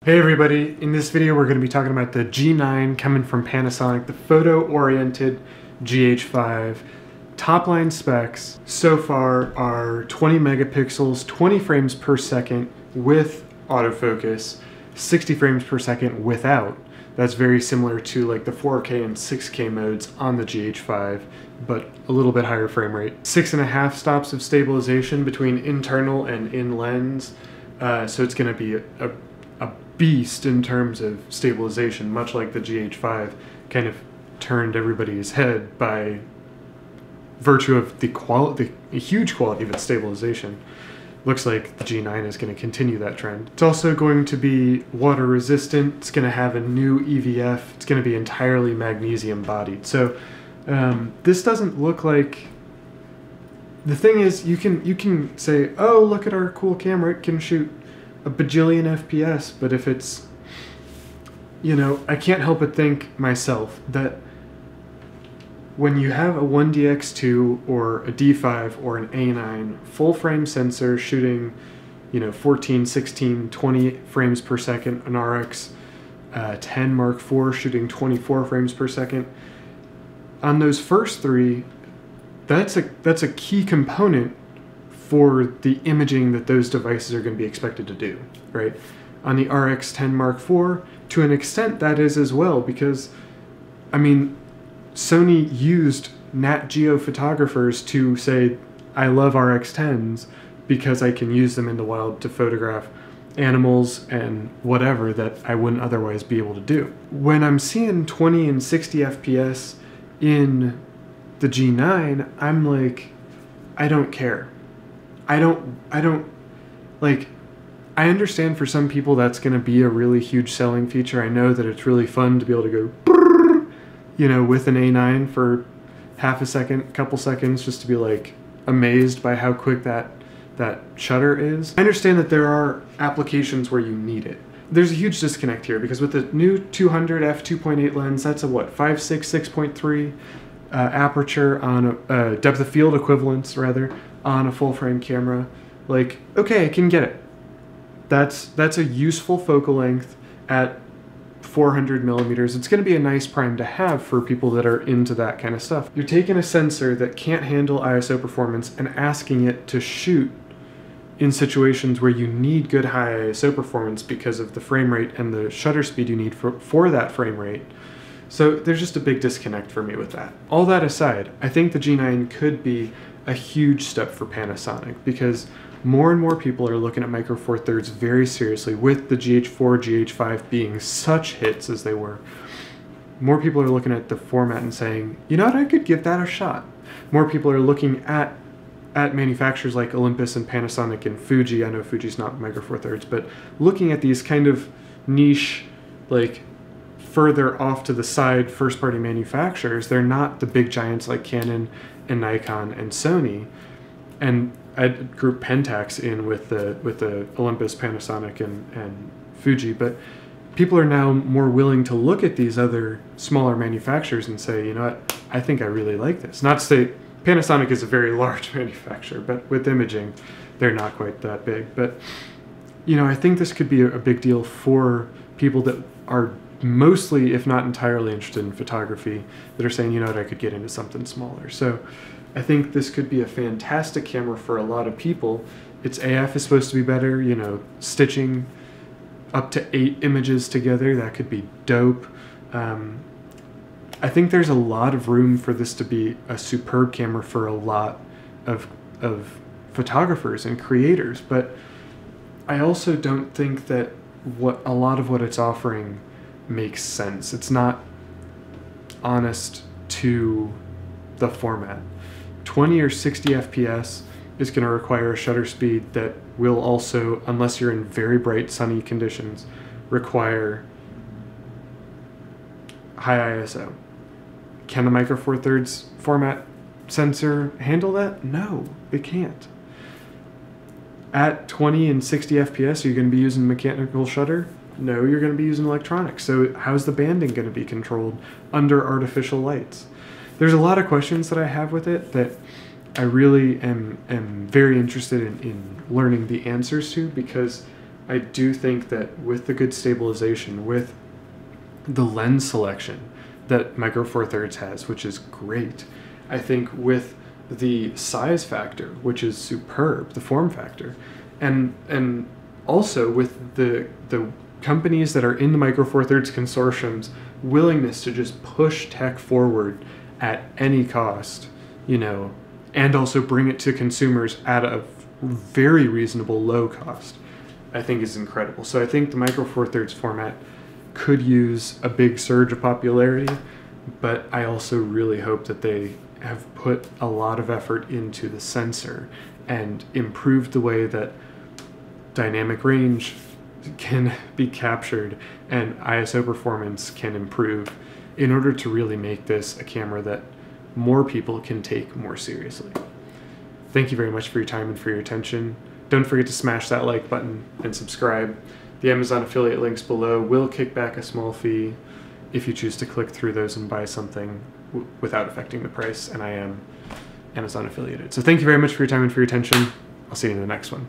Hey everybody, in this video we're going to be talking about the G9 coming from Panasonic, the photo-oriented GH5. Top line specs so far are 20 megapixels, 20 frames per second with autofocus, 60 frames per second without. That's very similar to like the 4K and 6K modes on the GH5, but a little bit higher frame rate. 6.5 stops of stabilization between internal and in lens, so it's going to be a beast in terms of stabilization, much like the GH5 kind of turned everybody's head by virtue of the huge quality of its stabilization. Looks like the G9 is going to continue that trend. It's also going to be water resistant. It's going to have a new EVF. It's going to be entirely magnesium bodied. So this doesn't look like... The thing is, you can say, oh, look at our cool camera, it can shoot a bajillion FPS, but if it's, you know, I can't help but think myself that when you have a 1DX2 or a D5 or an A9 full frame sensor shooting, you know, 14, 16, 20 frames per second, an RX 10 Mark IV shooting 24 frames per second, on those first three, that's a key component for the imaging that those devices are going to be expected to do, right? On the RX 10 Mark IV, to an extent that is as well, because, I mean, Sony used Nat Geo photographers to say, I love RX 10s because I can use them in the wild to photograph animals and whatever that I wouldn't otherwise be able to do. When I'm seeing 20 and 60 FPS in the G9, I'm like, I don't care. I don't, like, I understand for some people that's going to be a really huge selling feature. I know that it's really fun to be able to go, brrr, you know, with an A9 for half a second, couple seconds, just to be like amazed by how quick that shutter is. I understand that there are applications where you need it. There's a huge disconnect here because with the new 200 f2.8 lens, that's a what, 5.6, 6.3 aperture on a depth of field equivalence rather, on a full frame camera. Like, okay, I can get it. That's a useful focal length at 400 millimeters. It's going to be a nice prime to have for people that are into that kind of stuff. You're taking a sensor that can't handle ISO performance and asking it to shoot in situations where you need good high ISO performance because of the frame rate and the shutter speed you need for that frame rate. So there's just a big disconnect for me with that. All that aside, I think the G9 could be a huge step for Panasonic because more and more people are looking at Micro Four Thirds very seriously, with the GH4, GH5 being such hits as they were. More people are looking at the format and saying, you know what, I could give that a shot. More people are looking at manufacturers like Olympus and Panasonic and Fuji. I know Fuji's not Micro Four Thirds, but looking at these kind of niche, like further off to the side first-party manufacturers. They're not the big giants like Canon and Nikon and Sony. And I'd group Pentax in with the Olympus, Panasonic, and Fuji, but people are now more willing to look at these other smaller manufacturers and say, you know what, I think I really like this. Not to say Panasonic is a very large manufacturer, but with imaging, they're not quite that big. But, you know, I think this could be a big deal for people that are mostly, if not entirely, interested in photography, that are saying, you know what, I could get into something smaller. So I think this could be a fantastic camera for a lot of people. Its AF is supposed to be better, you know, stitching up to 8 images together, that could be dope. I think there's a lot of room for this to be a superb camera for a lot of photographers and creators, but I also don't think that a lot of what it's offering makes sense. It's not honest to the format. 20 or 60 FPS is going to require a shutter speed that will also, unless you're in very bright sunny conditions, require high ISO. Can the Micro Four Thirds format sensor handle that? No, it can't. At 20 and 60 FPS, are you going to be using mechanical shutter? No, you're going to be using electronics. So how's the banding going to be controlled under artificial lights? There's a lot of questions that I have with it that I really am very interested in learning the answers to, because I do think that with the good stabilization, with the lens selection that Micro Four Thirds has, which is great, I think with the size factor, which is superb, the form factor, and also with the companies that are in the Micro Four Thirds consortium's willingness to just push tech forward at any cost, you know, and also bring it to consumers at a very reasonable low cost, I think is incredible. So I think the Micro Four Thirds format could use a big surge of popularity, but I also really hope that they have put a lot of effort into the sensor and improved the way that dynamic range can be captured and ISO performance can improve in order to really make this a camera that more people can take more seriously. Thank you very much for your time and for your attention. Don't forget to smash that like button and subscribe. The Amazon affiliate links below will kick back a small fee if you choose to click through those and buy something without affecting the price, and I am Amazon affiliated. So thank you very much for your time and for your attention. I'll see you in the next one.